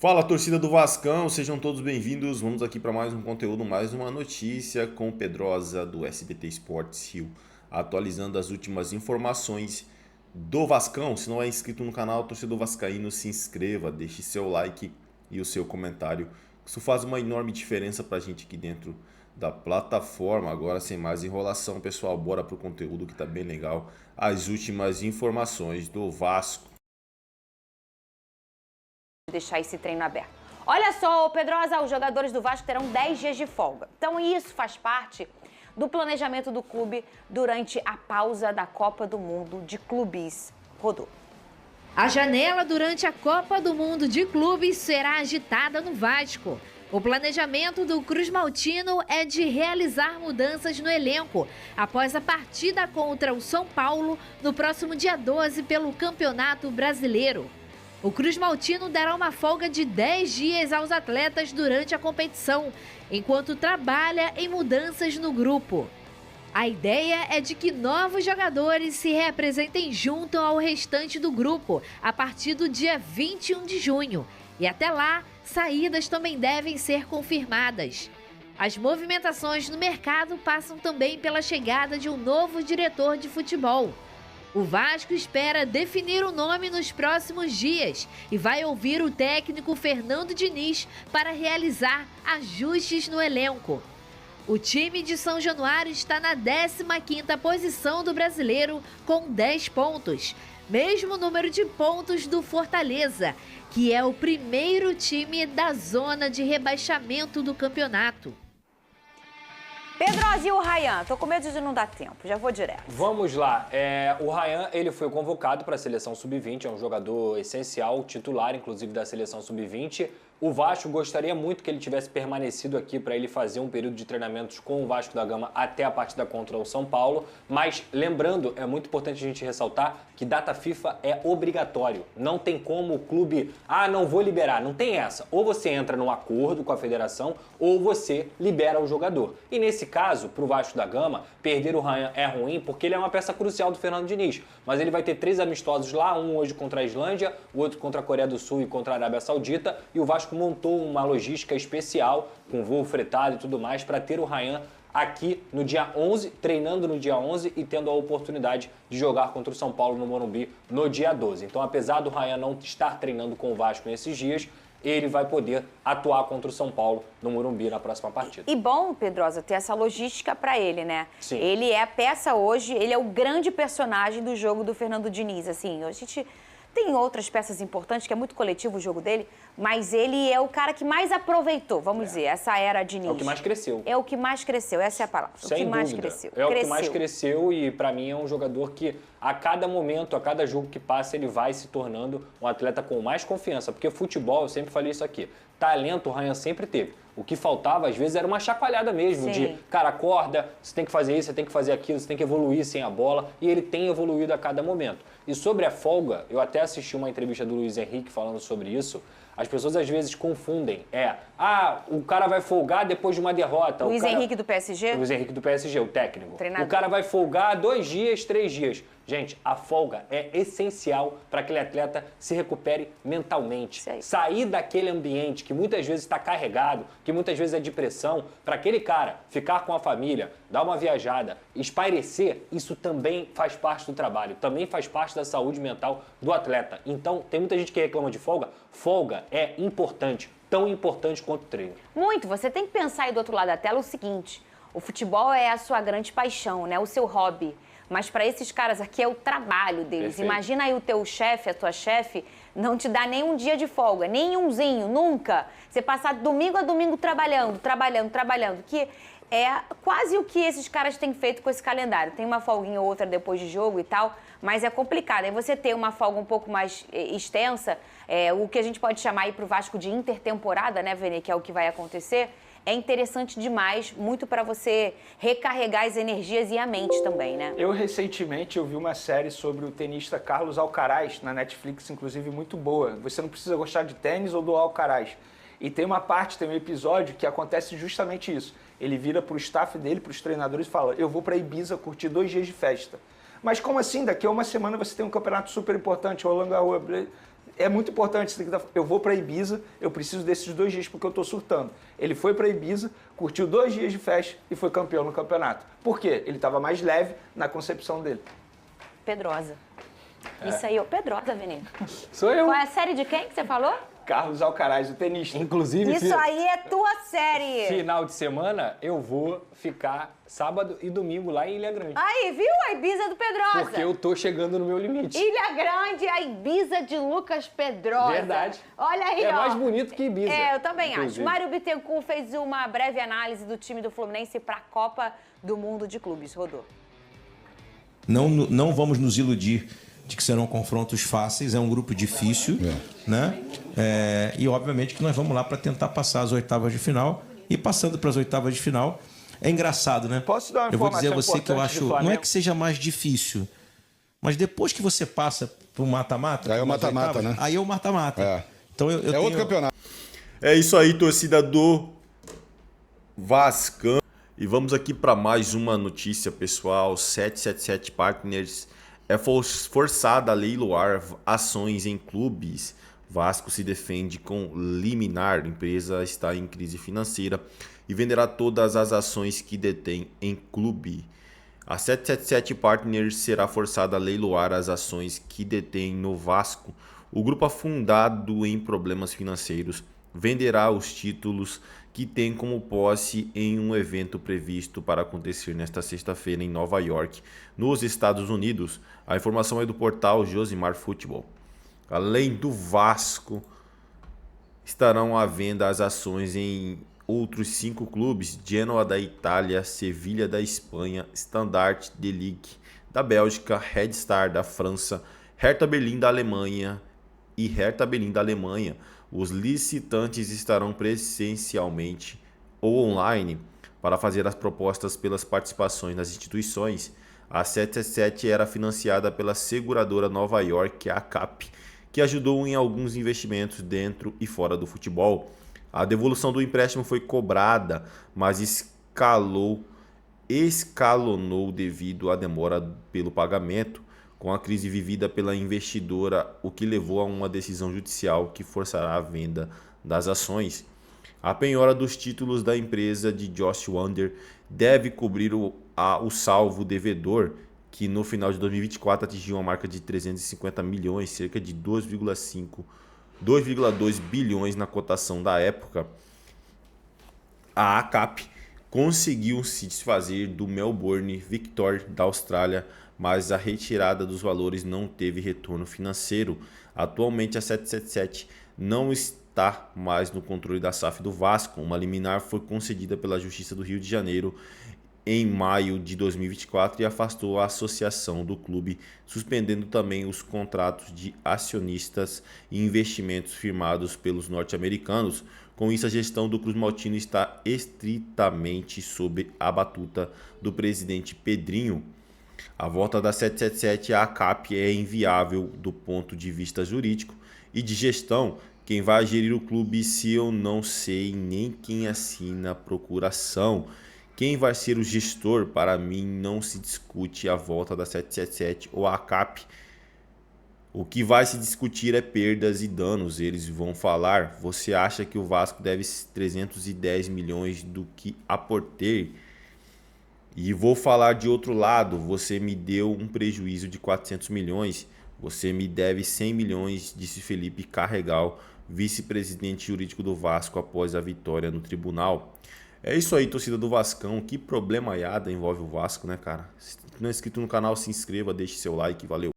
Fala, torcida do Vascão, sejam todos bem-vindos. Vamos aqui para mais um conteúdo, mais uma notícia com o Pedrosa do SBT Sports Rio, atualizando as últimas informações do Vascão. Se não é inscrito no canal, torcedor vascaíno, se inscreva, deixe seu like e o seu comentário. Isso faz uma enorme diferença para a gente aqui dentro da plataforma. Agora, sem mais enrolação, pessoal, bora pro conteúdo que tá bem legal. As últimas informações do Vasco. Deixar esse treino aberto. Olha só, Pedrosa, os jogadores do Vasco terão 10 dias de folga. Então isso faz parte do planejamento do clube durante a pausa da Copa do Mundo de Clubes. Rodou. A janela durante a Copa do Mundo de Clubes será agitada no Vasco. O planejamento do Cruz Maltino é de realizar mudanças no elenco após a partida contra o São Paulo no próximo dia 12 pelo Campeonato Brasileiro. O Cruz Maltino dará uma folga de 10 dias aos atletas durante a competição, enquanto trabalha em mudanças no grupo. A ideia é de que novos jogadores se reapresentem junto ao restante do grupo a partir do dia 21 de junho. E até lá, saídas também devem ser confirmadas. As movimentações no mercado passam também pela chegada de um novo diretor de futebol. O Vasco espera definir o nome nos próximos dias e vai ouvir o técnico Fernando Diniz para realizar ajustes no elenco. O time de São Januário está na 15ª posição do Brasileiro com 10 pontos, mesmo número de pontos do Fortaleza, que é o primeiro time da zona de rebaixamento do campeonato. Pedrosa e o Ryan, tô com medo de não dar tempo, já vou direto. Vamos lá, o Ryan ele foi convocado para a seleção sub-20, é um jogador essencial, titular inclusive da seleção sub-20. O Vasco gostaria muito que ele tivesse permanecido aqui para ele fazer um período de treinamentos com o Vasco da Gama até a partida contra o São Paulo, mas lembrando, é muito importante a gente ressaltar que data FIFA é obrigatório, não tem como o clube, não vou liberar, não tem essa, ou você entra num acordo com a federação ou você libera o jogador. E nesse caso, para o Vasco da Gama, perder o Ryan é ruim porque ele é uma peça crucial do Fernando Diniz, mas ele vai ter 3 amistosos lá, um hoje contra a Islândia, o outro contra a Coreia do Sul e contra a Arábia Saudita, e o Vasco montou uma logística especial, com voo fretado e tudo mais, para ter o Ryan aqui no dia 11, treinando no dia 11 e tendo a oportunidade de jogar contra o São Paulo no Morumbi no dia 12. Então, apesar do Ryan não estar treinando com o Vasco nesses dias, ele vai poder atuar contra o São Paulo no Morumbi na próxima partida. E bom, Pedrosa, ter essa logística para ele, né? Sim. Ele é a peça hoje, ele é o grande personagem do jogo do Fernando Diniz, assim, a gente tem outras peças importantes, que é muito coletivo o jogo dele, mas ele é o cara que mais aproveitou, vamos dizer, essa era Diniz. É o que mais cresceu. É o que mais cresceu, essa é a palavra. Sem o que mais dúvida. cresceu. É o que mais cresceu e, para mim, é um jogador que, a cada momento, a cada jogo que passa, ele vai se tornando um atleta com mais confiança. Porque futebol, eu sempre falei isso aqui, talento o Ryan sempre teve. O que faltava, às vezes, era uma chacoalhada mesmo, de, cara, acorda, você tem que fazer isso, você tem que fazer aquilo, você tem que evoluir sem a bola, e ele tem evoluído a cada momento. E sobre a folga, eu até assisti uma entrevista do Luiz Henrique falando sobre isso. As pessoas às vezes confundem. O cara vai folgar depois de uma derrota. Luiz Henrique do PSG? Luiz Henrique do PSG, o técnico. Treinador. O cara vai folgar 2 dias, 3 dias. Gente, a folga é essencial para que aquele atleta se recupere mentalmente. Sair daquele ambiente que muitas vezes está carregado, que muitas vezes é de pressão, para aquele cara ficar com a família, dar uma viajada, espairecer, isso também faz parte do trabalho, também faz parte da saúde mental do atleta. Então, tem muita gente que reclama de folga. Folga é importante, tão importante quanto o treino. Muito. Você tem que pensar aí do outro lado da tela o seguinte, o futebol é a sua grande paixão, né? O seu hobby. Mas para esses caras aqui é o trabalho deles. Perfeito. Imagina aí o teu chefe, a tua chefe, não te dá nenhum dia de folga, nenhumzinho, nunca. Você passar domingo a domingo trabalhando, que é quase o que esses caras têm feito com esse calendário. Tem uma folguinha ou outra depois de jogo e tal, mas é complicado. Aí você ter uma folga um pouco mais extensa, o que a gente pode chamar aí para o Vasco de intertemporada, né, Vene, que é o que vai acontecer, é interessante demais, muito para você recarregar as energias e a mente também, né? Eu recentemente vi uma série sobre o tenista Carlos Alcaraz, na Netflix, inclusive muito boa. Você não precisa gostar de tênis ou do Alcaraz. E tem um episódio que acontece justamente isso. Ele vira pro staff dele, pros treinadores e fala, eu vou para Ibiza curtir 2 dias de festa. Mas como assim? Daqui a uma semana você tem um campeonato super importante, Roland Garros. é muito importante. Eu vou para Ibiza, eu preciso desses 2 dias porque eu estou surtando. Ele foi para Ibiza, curtiu 2 dias de festa e foi campeão no campeonato. Por quê? Ele estava mais leve na concepção dele. Pedrosa. Isso aí, Pedrosa, Vinícius. Sou eu. Qual é a série de quem que você falou? Carlos Alcaraz, o tenista. Inclusive, Isso aí é tua série. final de semana, eu vou ficar sábado e domingo lá em Ilha Grande. Aí, viu? A Ibiza do Pedrosa. Porque eu tô chegando no meu limite. Ilha Grande, a Ibiza de Lucas Pedrosa. Verdade. Olha aí, É ó. mais bonito que Ibiza. É, eu também inclusive. acho. Mário Bittencourt fez uma breve análise do time do Fluminense para a Copa do Mundo de Clubes. Rodou. Não vamos nos iludir de que serão confrontos fáceis, é um grupo difícil, né? E obviamente que nós vamos lá para tentar passar as oitavas de final. E passando para as oitavas de final, é engraçado, né? Posso dar uma Eu vou dizer a informação você que eu importante do acho, não é Flamengo? que seja mais difícil, mas depois que você passa para o mata-mata, Aí é o nas mata-mata, oitavas, né? Aí é o mata-mata. É. Então eu É tenho... outro campeonato. É isso aí, torcida do Vascão. E vamos aqui para mais uma notícia, pessoal. 777 Partners é forçada a leiloar ações em clubes. Vasco se defende com liminar. A empresa está em crise financeira e venderá todas as ações que detém em clube. A 777 Partners será forçada a leiloar as ações que detém no Vasco. O grupo, afundado em problemas financeiros, venderá os títulos que tem como posse em um evento previsto para acontecer nesta sexta-feira em Nova York, nos Estados Unidos. A informação é do portal Josimar Futebol. Além do Vasco, estarão à venda as ações em outros 5 clubes: Genoa da Itália, Sevilha da Espanha, Standard de Ligue da Bélgica, Red Star da França, Hertha Berlim da Alemanha e Hertha Berlim da Alemanha. Os licitantes estarão presencialmente ou online para fazer as propostas pelas participações nas instituições. A 777 era financiada pela seguradora Nova York, a ACAP, que ajudou em alguns investimentos dentro e fora do futebol. A devolução do empréstimo foi cobrada, mas escalonou devido à demora pelo pagamento, com a crise vivida pela investidora, o que levou a uma decisão judicial que forçará a venda das ações. A penhora dos títulos da empresa de Josh Wander deve cobrir o salvo devedor, que no final de 2024 atingiu uma marca de 350 milhões, cerca de 2,2 bilhões na cotação da época. A ACAP conseguiu se desfazer do Melbourne Victory da Austrália, mas a retirada dos valores não teve retorno financeiro. Atualmente a 777 não está mais no controle da SAF do Vasco. Uma liminar foi concedida pela Justiça do Rio de Janeiro em maio de 2024 e afastou a associação do clube, suspendendo também os contratos de acionistas e investimentos firmados pelos norte-americanos. Com isso, a gestão do Cruz Maltino está estritamente sob a batuta do presidente Pedrinho. A volta da 777 à ACAP é inviável do ponto de vista jurídico e de gestão. Quem vai gerir o clube se eu não sei nem quem assina a procuração? Quem vai ser o gestor? Para mim não se discute a volta da 777 ou a ACAP. O que vai se discutir é perdas e danos. Eles vão falar: você acha que o Vasco deve 310 milhões do que a Porter? E vou falar de outro lado: você me deu um prejuízo de 400 milhões, você me deve 100 milhões, disse Felipe Carregal, vice-presidente jurídico do Vasco após a vitória no tribunal. É isso aí, torcida do Vascão. Que problemaiada envolve o Vasco, né, cara? Se não é inscrito no canal, se inscreva, deixe seu like, valeu.